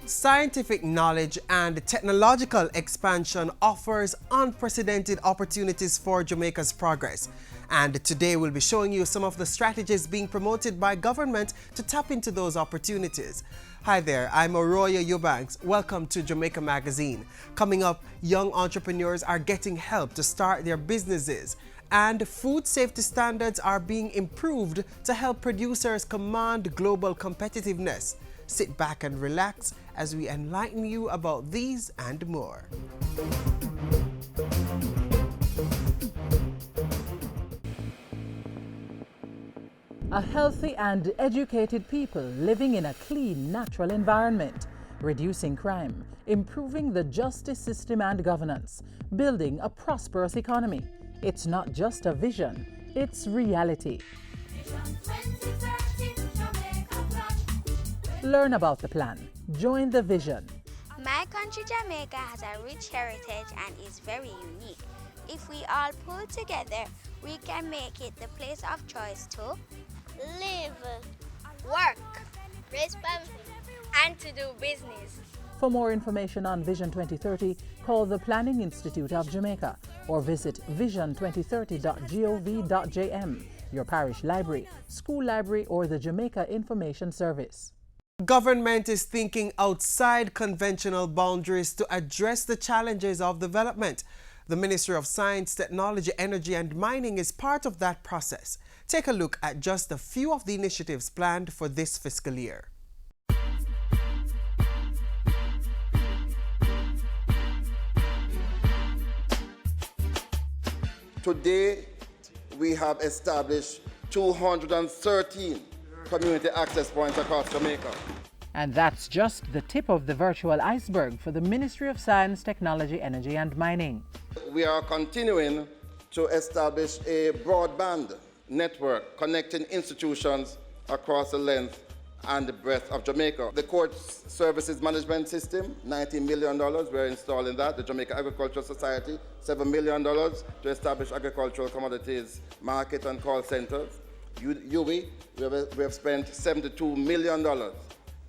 Scientific knowledge and technological expansion offers unprecedented opportunities for Jamaica's progress. And today we'll be showing you some of the strategies being promoted by government to tap into those opportunities. Hi there, I'm Oroya Eubanks. Welcome to Jamaica Magazine. Coming up, young entrepreneurs are getting help to start their businesses. And food safety standards are being improved to help producers command global competitiveness. Sit back and relax as we enlighten you about these and more. A healthy and educated people living in a clean, natural environment, reducing crime, improving the justice system and governance, building a prosperous economy. It's not just a vision, it's reality. Learn about the plan. Join the vision. My country, Jamaica, has a rich heritage and is very unique. If we all pull together, we can make it the place of choice to live, work, raise family, and to do business. For more information on Vision 2030, call the Planning Institute of Jamaica or visit vision2030.gov.jm, your parish library, school library, or the Jamaica Information Service. Government is thinking outside conventional boundaries to address the challenges of development. The Ministry of Science, Technology, Energy and Mining is part of that process. Take a look at just a few of the initiatives planned for this fiscal year. Today, we have established 213 community access points across Jamaica. And that's just the tip of the virtual iceberg for the Ministry of Science, Technology, Energy and Mining. We are continuing to establish a broadband network connecting institutions across the length and the breadth of Jamaica. The Court Services Management System, $19 million, we're installing that. The Jamaica Agricultural Society, $7 million to establish agricultural commodities market and call centers. UWI, we have spent $72 million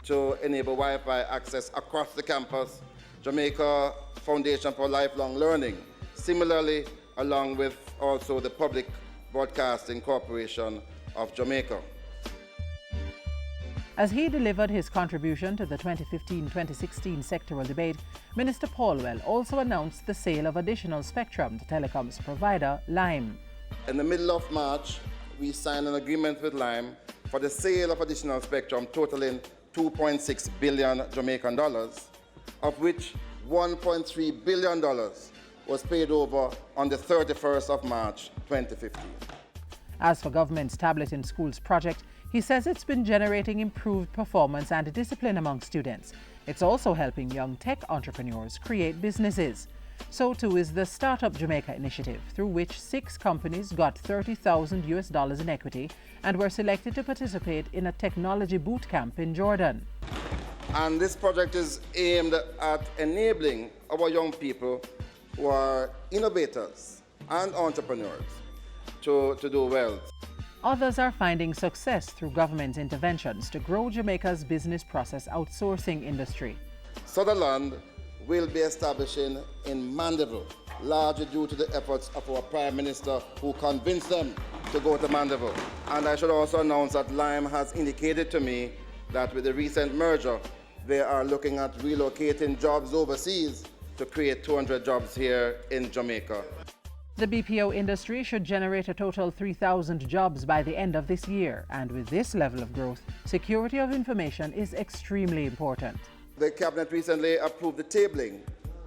to enable Wi-Fi access across the campus. Jamaica Foundation for Lifelong Learning, similarly, along with also the Public Broadcasting Corporation of Jamaica. As he delivered his contribution to the 2015-2016 sectoral debate, Minister Paulwell also announced the sale of additional spectrum to telecoms provider Lime. In the middle of March, we signed an agreement with Lime for the sale of additional spectrum totaling $2.6 billion Jamaican dollars, of which $1.3 billion was paid over on the 31st of March 2015. As for government's Tablet in Schools project, he says it's been generating improved performance and discipline among students. It's also helping young tech entrepreneurs create businesses. So too is the Startup Jamaica initiative, through which 6 companies got $30,000 in equity and were selected to participate in a technology boot camp in Jordan. And this project is aimed at enabling our young people who are innovators and entrepreneurs to do well. Others are finding success through government interventions to grow Jamaica's business process outsourcing industry. Sutherland will be establishing in Mandeville, largely due to the efforts of our Prime Minister who convinced them to go to Mandeville. And I should also announce that Lime has indicated to me that with the recent merger, they are looking at relocating jobs overseas to create 200 jobs here in Jamaica. The BPO industry should generate a total 3,000 jobs by the end of this year. And with this level of growth, security of information is extremely important. The Cabinet recently approved the tabling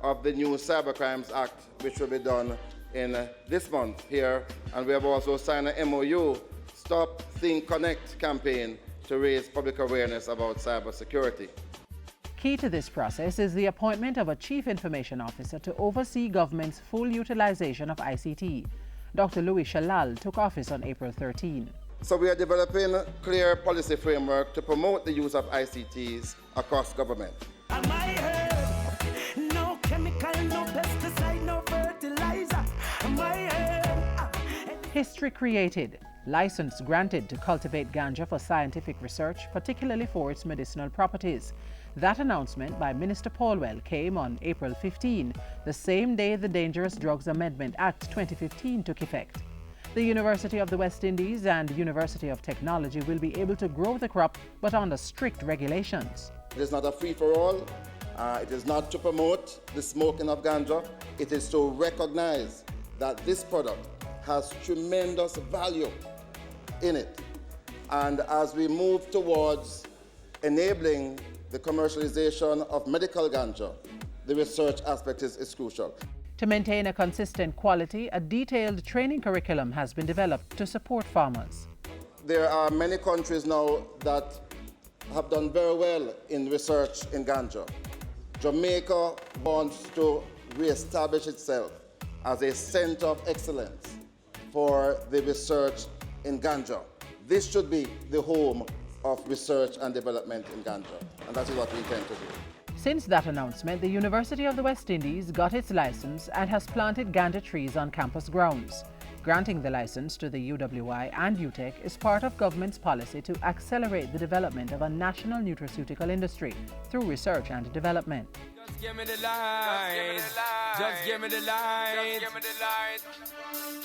of the new Cybercrimes Act, which will be done in this month here. And we have also signed an MOU, Stop, Think, Connect campaign to raise public awareness about cybersecurity. Key to this process is the appointment of a Chief Information Officer to oversee government's full utilization of ICT. Dr. Louis Shalal took office on April 13. So we are developing a clear policy framework to promote the use of ICTs across government. Am I heard? No chemical, no pesticide, no fertilizer. Am I heard? History created. License granted to cultivate ganja for scientific research, particularly for its medicinal properties. That announcement by Minister Paulwell came on April 15, the same day the Dangerous Drugs Amendment Act 2015 took effect. The University of the West Indies and University of Technology will be able to grow the crop, but under strict regulations. It is not a free-for-all. It is not to promote the smoking of ganja. It is to recognize that this product has tremendous value in it. And as we move towards enabling the commercialization of medical ganja, the research aspect is crucial. To maintain a consistent quality, a detailed training curriculum has been developed to support farmers. There are many countries now that have done very well in research in ganja. Jamaica wants to re-establish itself as a center of excellence for the research in ganja. This should be the home of research and development in ganja, and that is what we intend to do. Since that announcement, the University of the West Indies got its license and has planted ganja trees on campus grounds. Granting the license to the UWI and UTech is part of government's policy to accelerate the development of a national nutraceutical industry through research and development. Just give me the light. Just give me the light. Just give me the light.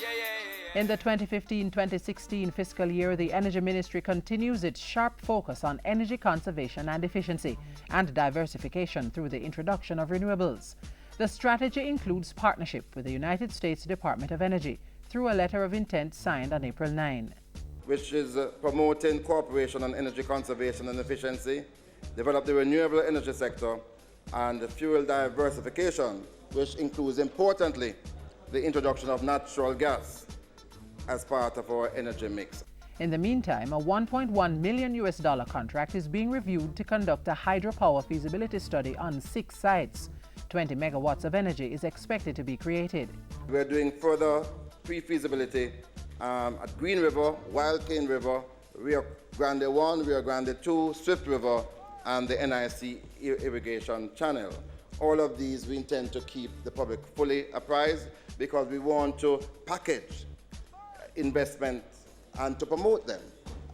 Yeah. In the 2015-2016 fiscal year, the Energy Ministry continues its sharp focus on energy conservation and efficiency and diversification through the introduction of renewables. The strategy includes partnership with the United States Department of Energy through a letter of intent signed on April 9. Which is promoting cooperation on energy conservation and efficiency, develop the renewable energy sector, and fuel diversification, which includes, importantly, the introduction of natural gas as part of our energy mix. In the meantime, a $1.1 million contract is being reviewed to conduct a hydropower feasibility study on 6 sites. 20 megawatts of energy is expected to be created. We're doing further pre-feasibility at Green River, Wild Cane River, Rio Grande 1, Rio Grande 2, Swift River, and the NIC irrigation channel. All of these we intend to keep the public fully apprised because we want to package investment and to promote them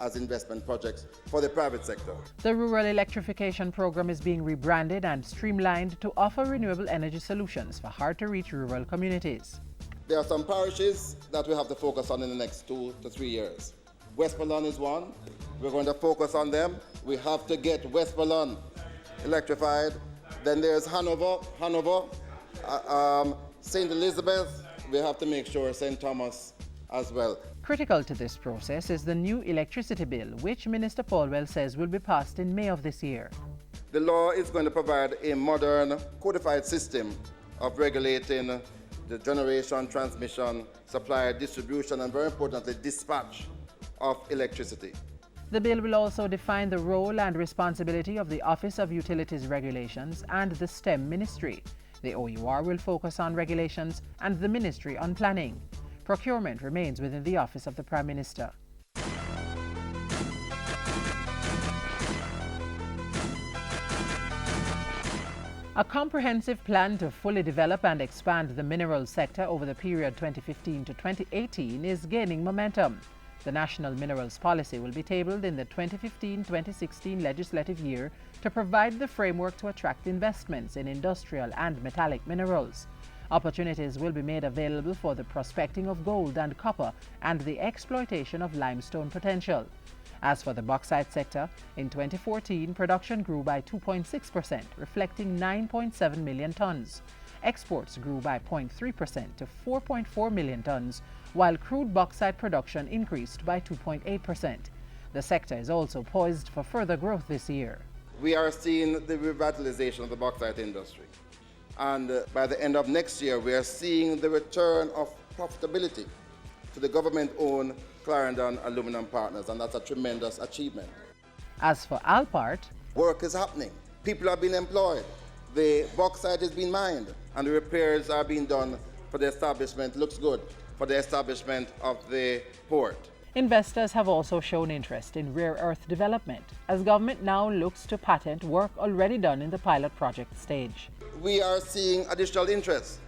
as investment projects for the private sector. The Rural Electrification Program is being rebranded and streamlined to offer renewable energy solutions for hard-to-reach rural communities. There are some parishes that we have to focus on in the next 2 to 3 years. Westmoreland is one. We're going to focus on them. We have to get Westmoreland electrified. Then there's Hanover, St. Elizabeth. We have to make sure St. Thomas as well. Critical to this process is the new electricity bill, which Minister Paulwell says will be passed in May of this year. The law is going to provide a modern, codified system of regulating the generation, transmission, supply, distribution, and very importantly, dispatch of electricity. The bill will also define the role and responsibility of the Office of Utilities Regulations and the STEM Ministry. The OUR will focus on regulations and the Ministry on planning. Procurement remains within the Office of the Prime Minister. A comprehensive plan to fully develop and expand the minerals sector over the period 2015 to 2018 is gaining momentum. The National Minerals Policy will be tabled in the 2015-2016 legislative year to provide the framework to attract investments in industrial and metallic minerals. Opportunities will be made available for the prospecting of gold and copper and the exploitation of limestone potential. As for the bauxite sector, in 2014, production grew by 2.6%, reflecting 9.7 million tons. Exports grew by 0.3% to 4.4 million tons, while crude bauxite production increased by 2.8%. The sector is also poised for further growth this year. We are seeing the revitalization of the bauxite industry. And by the end of next year, we are seeing the return of profitability to the government-owned Clarendon Aluminum Partners, and that's a tremendous achievement. As for Alpart, work is happening. People are being employed. The bauxite is being mined, and the repairs are being done for the establishment. Looks good for the establishment of the port. Investors have also shown interest in rare earth development, as government now looks to patent work already done in the pilot project stage. We are seeing additional interest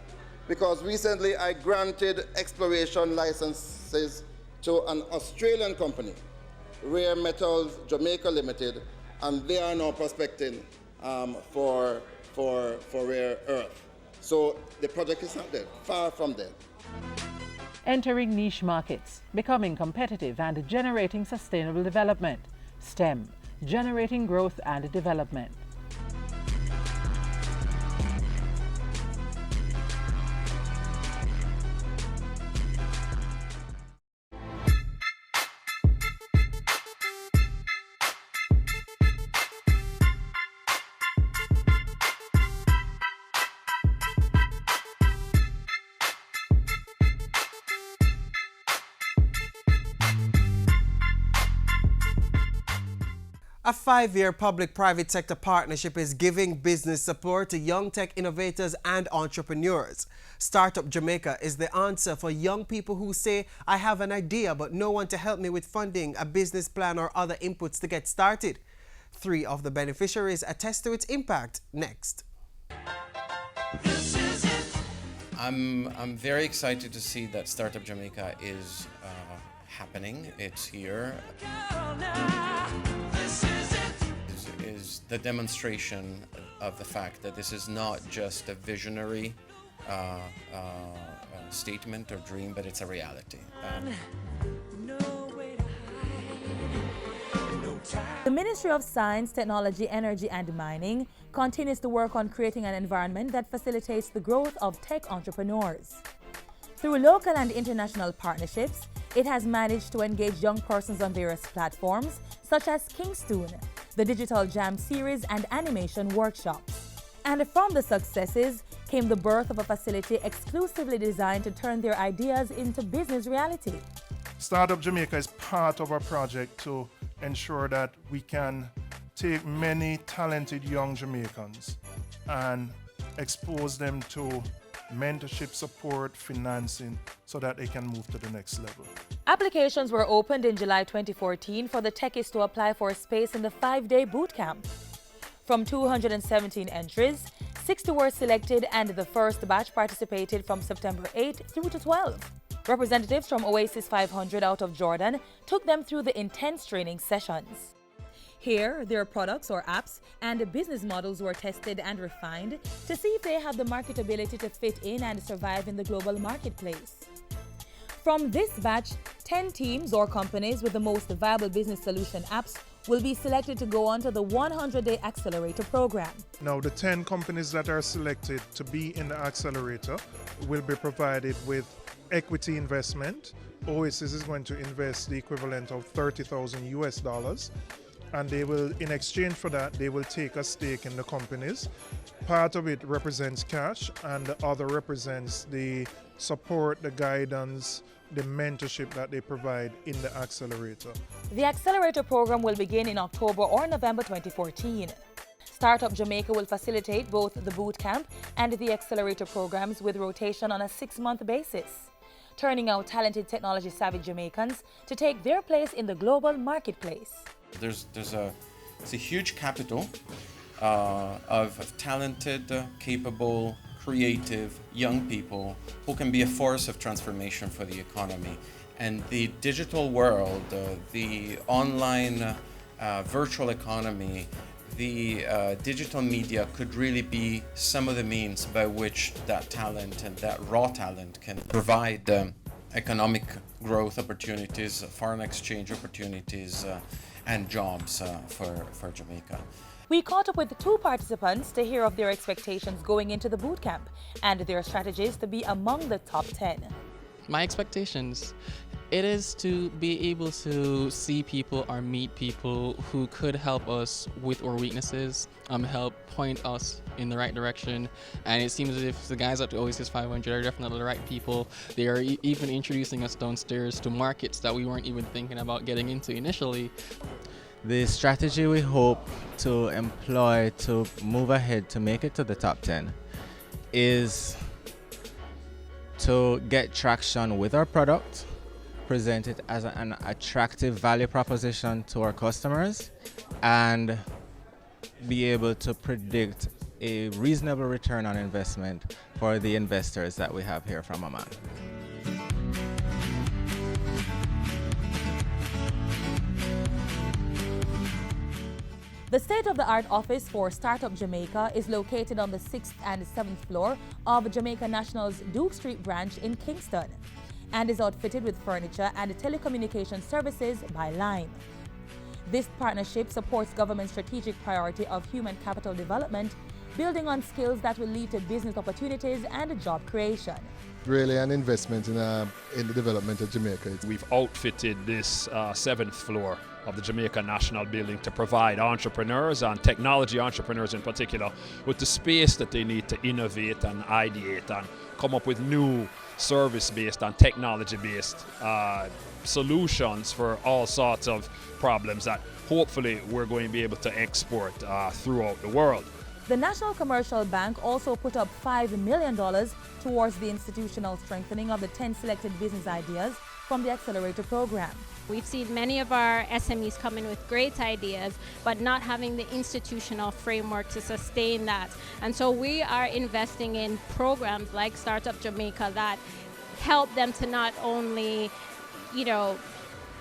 because recently I granted exploration licenses to an Australian company, Rare Metals Jamaica Limited, and they are now prospecting for rare earth. So the project is not dead, far from dead. Entering niche markets, becoming competitive and generating sustainable development. STEM, generating growth and development. A 5-year public-private sector partnership is giving business support to young tech innovators and entrepreneurs. Startup Jamaica is the answer for young people who say, I have an idea but no one to help me with funding, a business plan or other inputs to get started. 3 of the beneficiaries attest to its impact. Next. I'm very excited to see that Startup Jamaica is happening. It's here. Is the demonstration of the fact that this is not just a visionary statement or dream, but it's a reality. The Ministry of Science, Technology, Energy and Mining continues to work on creating an environment that facilitates the growth of tech entrepreneurs. Through local and international partnerships, it has managed to engage young persons on various platforms such as Kingstone, the Digital Jam series and animation workshops. And from the successes came the birth of a facility exclusively designed to turn their ideas into business reality. Startup Jamaica is part of our project to ensure that we can take many talented young Jamaicans and expose them to mentorship, support, financing, so that they can move to the next level. Applications were opened in July 2014 for the techies to apply for a space in the 5-day boot camp. From 217 entries, 60 were selected and the first batch participated from September 8 through to 12. Representatives from Oasis 500 out of Jordan took them through the intense training sessions. Here, their products or apps and business models were tested and refined to see if they have the marketability to fit in and survive in the global marketplace. From this batch, 10 teams or companies with the most viable business solution apps will be selected to go on to the 100-day accelerator program. Now, the 10 companies that are selected to be in the accelerator will be provided with equity investment. Oasis is going to invest the equivalent of $30,000 US, and they will, in exchange for that, they will take a stake in the companies. Part of it represents cash, and the other represents the support, the guidance, the mentorship that they provide in the accelerator. The accelerator program will begin in October or November 2014. Startup Jamaica will facilitate both the boot camp and the accelerator programs with rotation on a 6-month basis, turning out talented technology-savvy Jamaicans to take their place in the global marketplace. It's a huge capital of talented, capable, creative young people who can be a force of transformation for the economy. And the digital world, the online virtual economy, the digital media could really be some of the means by which that talent and that raw talent can provide economic growth opportunities, foreign exchange opportunities, and jobs for Jamaica. We caught up with 2 participants to hear of their expectations going into the boot camp and their strategies to be among the top 10. My expectations, it is to be able to see people or meet people who could help us with our weaknesses, help point us in the right direction. And it seems as if the guys at the Oasis 500 are definitely the right people. They are even introducing us downstairs to markets that we weren't even thinking about getting into initially. The strategy we hope to employ to move ahead to make it to the top 10 is to get traction with our product, present it as an attractive value proposition to our customers, and be able to predict a reasonable return on investment for the investors that we have here from Oman. The state-of-the-art office for Startup Jamaica is located on the 6th and 7th floor of Jamaica National's Duke Street branch in Kingston and is outfitted with furniture and telecommunication services by line. This partnership supports government's strategic priority of human capital development, building on skills that will lead to business opportunities and job creation. Really an investment in the development of Jamaica. We've outfitted this 7th floor of the Jamaica National Building to provide entrepreneurs and technology entrepreneurs in particular with the space that they need to innovate and ideate and come up with new service-based and technology-based solutions for all sorts of problems that hopefully we're going to be able to export throughout the world. The National Commercial Bank also put up $5 million towards the institutional strengthening of the 10 selected business ideas from the Accelerator program. We've seen many of our SMEs come in with great ideas, but not having the institutional framework to sustain that. And so we are investing in programs like Startup Jamaica that help them to not only,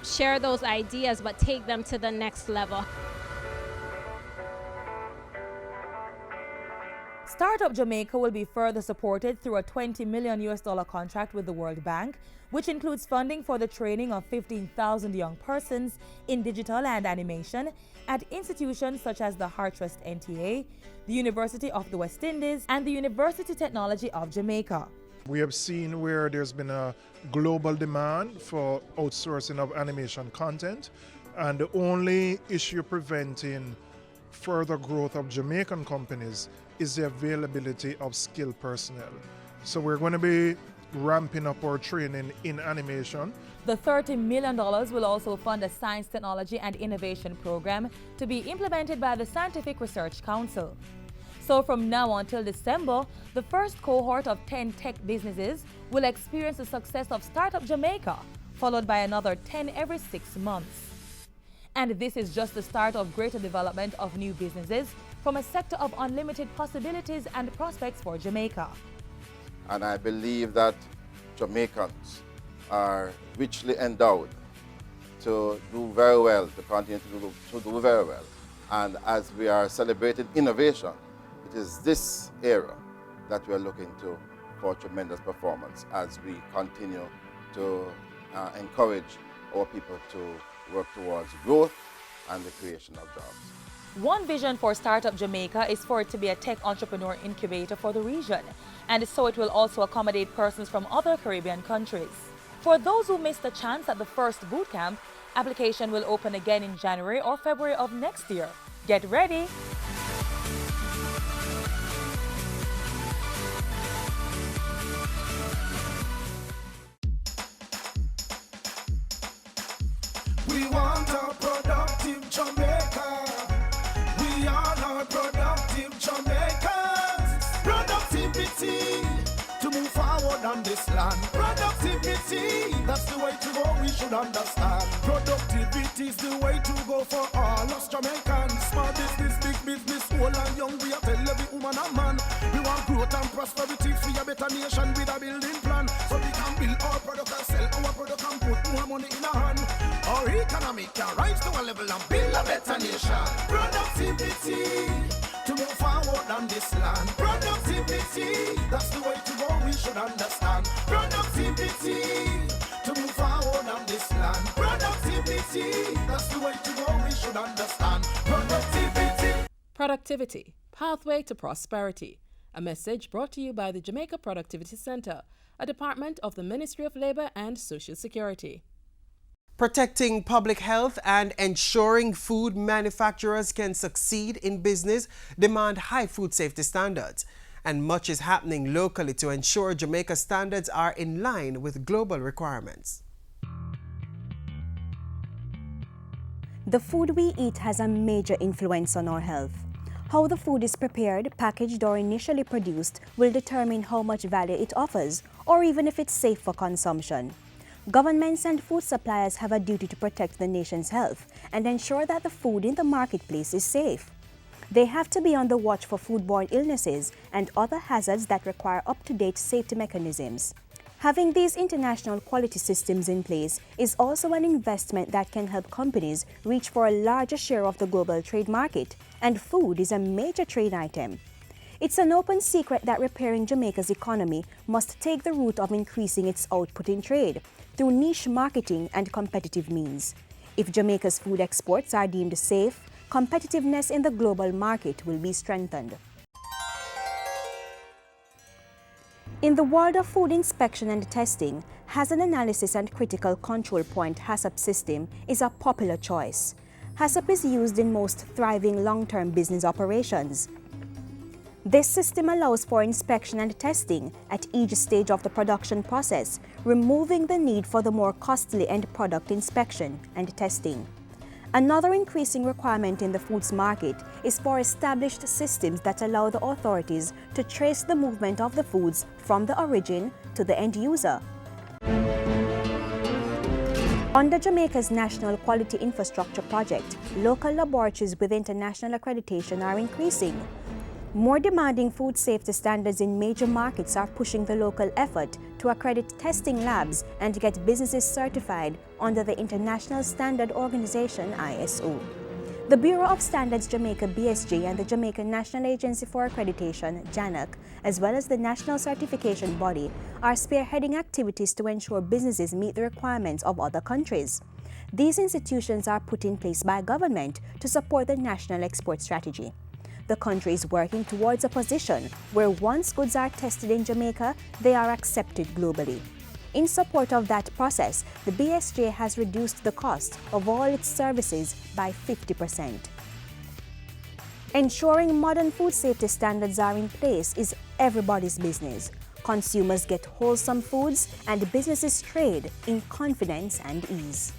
share those ideas, but take them to the next level. Startup Jamaica will be further supported through a $20 million contract with the World Bank, which includes funding for the training of 15,000 young persons in digital and animation at institutions such as the Hartrust NTA, the University of the West Indies, and the University Technology of Jamaica. We have seen where there's been a global demand for outsourcing of animation content, and the only issue preventing further growth of Jamaican companies is the availability of skilled personnel. So we're going to be ramping up our training in animation. The $30 million will also fund a science, technology, and innovation program to be implemented by the Scientific Research Council. So from now until December, the first cohort of 10 tech businesses will experience the success of Startup Jamaica, followed by another 10 every 6 months. And this is just the start of greater development of new businesses from a sector of unlimited possibilities and prospects for Jamaica. And I believe that Jamaicans are richly endowed to do very well, to continue to do very well. And as we are celebrating innovation, it is this era that we are looking to for tremendous performance as we continue to encourage our people to work towards growth and the creation of jobs. One vision for Startup Jamaica is for it to be a tech entrepreneur incubator for the region, and so it will also accommodate persons from other Caribbean countries. For those who missed the chance at the first boot camp, application will open again in January or February of next year. Get ready! We want a productive Jamaica. We all are productive Jamaicans. Productivity to move forward on this land. Productivity, that's the way to go, we should understand. Productivity is the way to go for all us Jamaicans. Small business, big business, old and young, we are tell every woman and man. We want growth and prosperity for a better nation with a building plan. So we can build our product and sell our product and put more money in our hand. Our economy can rise to a level and build a better nation. Productivity to move forward on this land. Productivity, that's the way to go, we should understand. Productivity to move forward on this land. Productivity, that's the way to go, we should understand. Productivity. Productivity, pathway to prosperity. A message brought to you by the Jamaica Productivity Center, a department of the Ministry of Labor and Social Security. Protecting public health and ensuring food manufacturers can succeed in business demand high food safety standards. And much is happening locally to ensure Jamaica's standards are in line with global requirements. The food we eat has a major influence on our health. How the food is prepared, packaged, or initially produced will determine how much value it offers, or even if it's safe for consumption. Governments and food suppliers have a duty to protect the nation's health and ensure that the food in the marketplace is safe. They have to be on the watch for foodborne illnesses and other hazards that require up-to-date safety mechanisms. Having these international quality systems in place is also an investment that can help companies reach for a larger share of the global trade market, and food is a major trade item. It's an open secret that repairing Jamaica's economy must take the route of increasing its output in trade through niche marketing and competitive means. If Jamaica's food exports are deemed safe, competitiveness in the global market will be strengthened. In the world of food inspection and testing, hazard analysis and critical control point HACCP system is a popular choice. HACCP is used in most thriving long-term business operations. This system allows for inspection and testing at each stage of the production process, removing the need for the more costly end product inspection and testing. Another increasing requirement in the foods market is for established systems that allow the authorities to trace the movement of the foods from the origin to the end user. Under Jamaica's National Quality Infrastructure Project, local laboratories with international accreditation are increasing. More demanding food safety standards in major markets are pushing the local effort to accredit testing labs and get businesses certified under the International Standard Organization ISO. The Bureau of Standards Jamaica BSJ and the Jamaica National Agency for Accreditation JANAC, as well as the National Certification Body, are spearheading activities to ensure businesses meet the requirements of other countries. These institutions are put in place by government to support the national export strategy. The country is working towards a position where once goods are tested in Jamaica, they are accepted globally. In support of that process, the BSJ has reduced the cost of all its services by 50%. Ensuring modern food safety standards are in place is everybody's business. Consumers get wholesome foods and businesses trade in confidence and ease.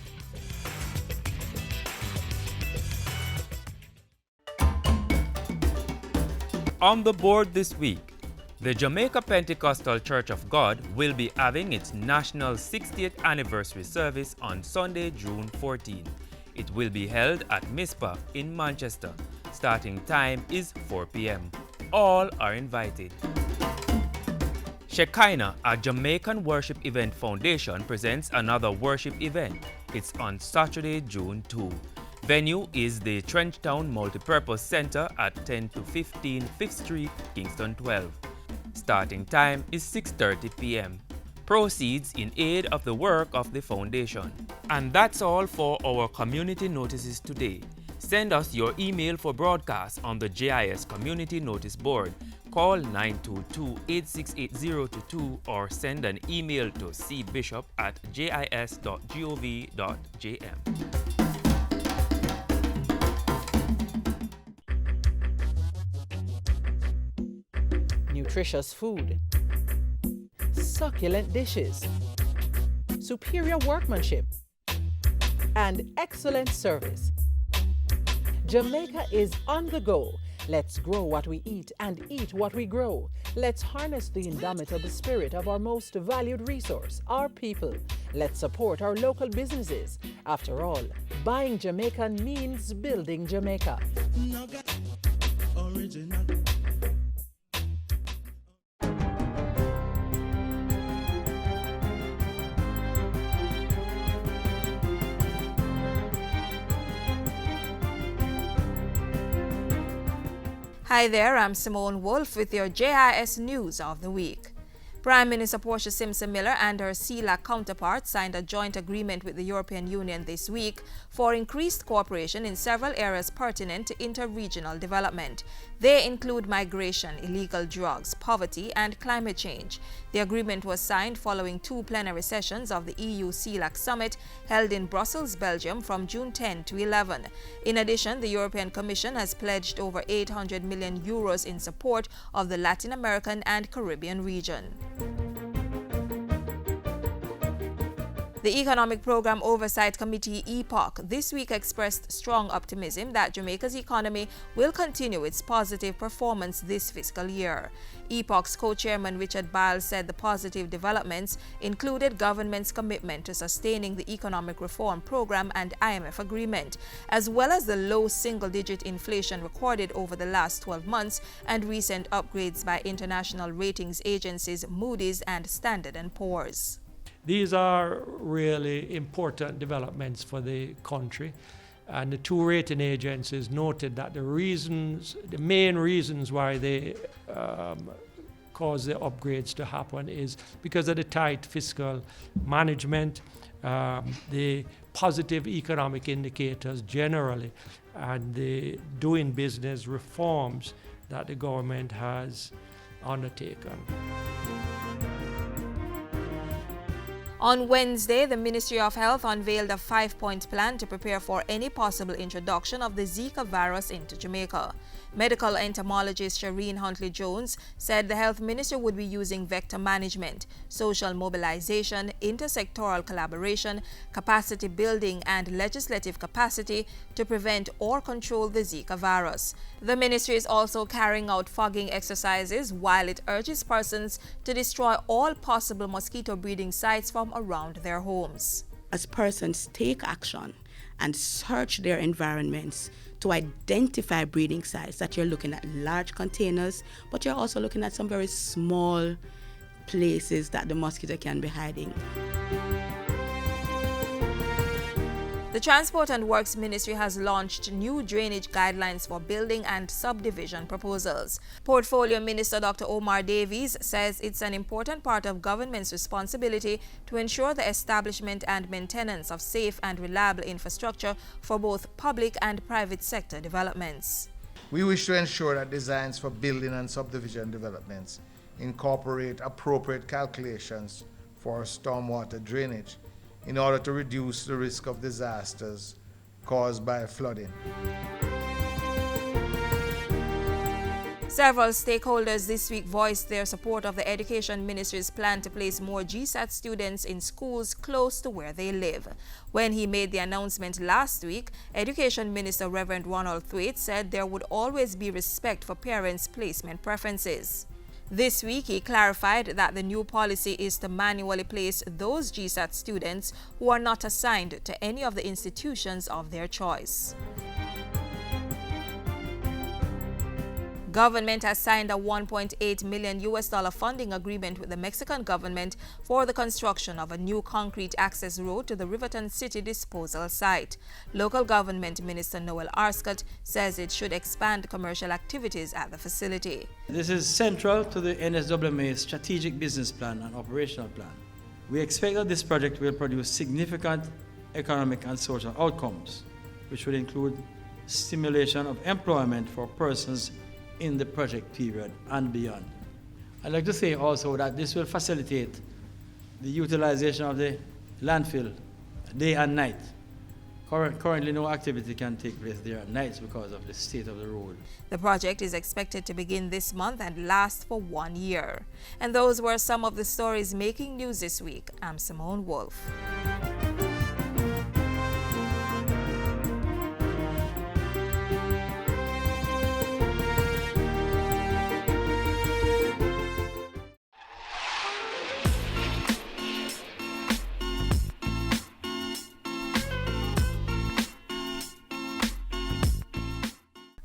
On the board this week, the Jamaica Pentecostal Church of God will be having its national 60th anniversary service on Sunday, June 14. It will be held at Mizpah in Manchester. Starting time is 4 p.m. All are invited. Shekinah, a Jamaican Worship Event Foundation, presents another worship event. It's on Saturday, June 2. Venue is the Trenchtown Multipurpose Center at 10 to 15 5th Street, Kingston 12. Starting time is 6:30 p.m. Proceeds in aid of the work of the foundation. And that's all for our community notices today. Send us your email for broadcast on the JIS Community Notice Board. Call 922-868-022 or send an email to cbishop@jis.gov.jm. Nutritious food, succulent dishes, superior workmanship, and excellent service. Jamaica is on the go. Let's grow what we eat and eat what we grow. Let's harness the indomitable spirit of our most valued resource, our people. Let's support our local businesses. After all, buying Jamaican means building Jamaica. Original. Hi there, I'm Simone Wolf with your JIS News of the Week. Prime Minister Portia Simpson Miller and her CELAC counterpart signed a joint agreement with the European Union this week for increased cooperation in several areas pertinent to inter-regional development. They include migration, illegal drugs, poverty, and climate change. The agreement was signed following 2 plenary sessions of the EU CELAC Summit held in Brussels, Belgium from June 10 to 11. In addition, the European Commission has pledged over 800 million euros in support of the Latin American and Caribbean region. The Economic Program Oversight Committee, EPOC, this week expressed strong optimism that Jamaica's economy will continue its positive performance this fiscal year. EPOC's co-chairman Richard Biles said the positive developments included government's commitment to sustaining the economic reform program and IMF agreement, as well as the low single-digit inflation recorded over the last 12 months and recent upgrades by international ratings agencies Moody's and Standard & Poor's. These are really important developments for the country, and the two rating agencies noted that the main reasons why they cause the upgrades to happen is because of the tight fiscal management, the positive economic indicators generally, and the doing business reforms that the government has undertaken. On Wednesday, the Ministry of Health unveiled a 5-point plan to prepare for any possible introduction of the Zika virus into Jamaica. Medical entomologist Shireen Huntley-Jones said the health minister would be using vector management, social mobilization, intersectoral collaboration, capacity building, and legislative capacity to prevent or control the Zika virus. The ministry is also carrying out fogging exercises while it urges persons to destroy all possible mosquito breeding sites from around their homes. As persons take action and search their environments to identify breeding sites, that you're looking at large containers, but you're also looking at some very small places that the mosquito can be hiding. The Transport and Works Ministry has launched new drainage guidelines for building and subdivision proposals. Portfolio Minister Dr. Omar Davies says it's an important part of government's responsibility to ensure the establishment and maintenance of safe and reliable infrastructure for both public and private sector developments. We wish to ensure that designs for building and subdivision developments incorporate appropriate calculations for stormwater drainage in order to reduce the risk of disasters caused by flooding. Several stakeholders this week voiced their support of the Education Ministry's plan to place more GSAT students in schools close to where they live. When he made the announcement last week, Education Minister Reverend Ronald Thwaite said there would always be respect for parents' placement preferences. This week, he clarified that the new policy is to manually place those GSAT students who are not assigned to any of the institutions of their choice. Government has signed a $1.8 million funding agreement with the Mexican government for the construction of a new concrete access road to the Riverton City disposal site. Local Government Minister Noel Arscott says it should expand commercial activities at the facility. This is central to the NSWMA's strategic business plan and operational plan. We expect that this project will produce significant economic and social outcomes, which will include stimulation of employment for persons in the project period and beyond. I'd like to say also that this will facilitate the utilization of the landfill day and night. Currently, no activity can take place there at nights because of the state of the road. The project is expected to begin this month and last for 1 year. And those were some of the stories making news this week. I'm Simone Wolf.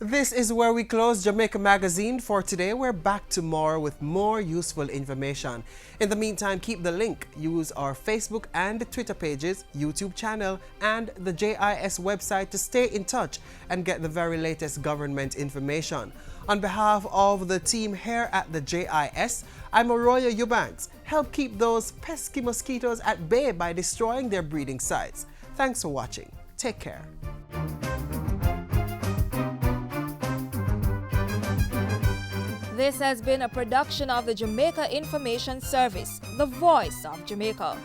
This is where we close Jamaica Magazine for today. We're back tomorrow with more useful information. In the meantime, keep the link. Use our Facebook and Twitter pages, YouTube channel, and the JIS website to stay in touch and get the very latest government information. On behalf of the team here at the JIS, I'm Arroyo Eubanks. Help keep those pesky mosquitoes at bay by destroying their breeding sites. Thanks for watching. Take care. This has been a production of the Jamaica Information Service, the voice of Jamaica.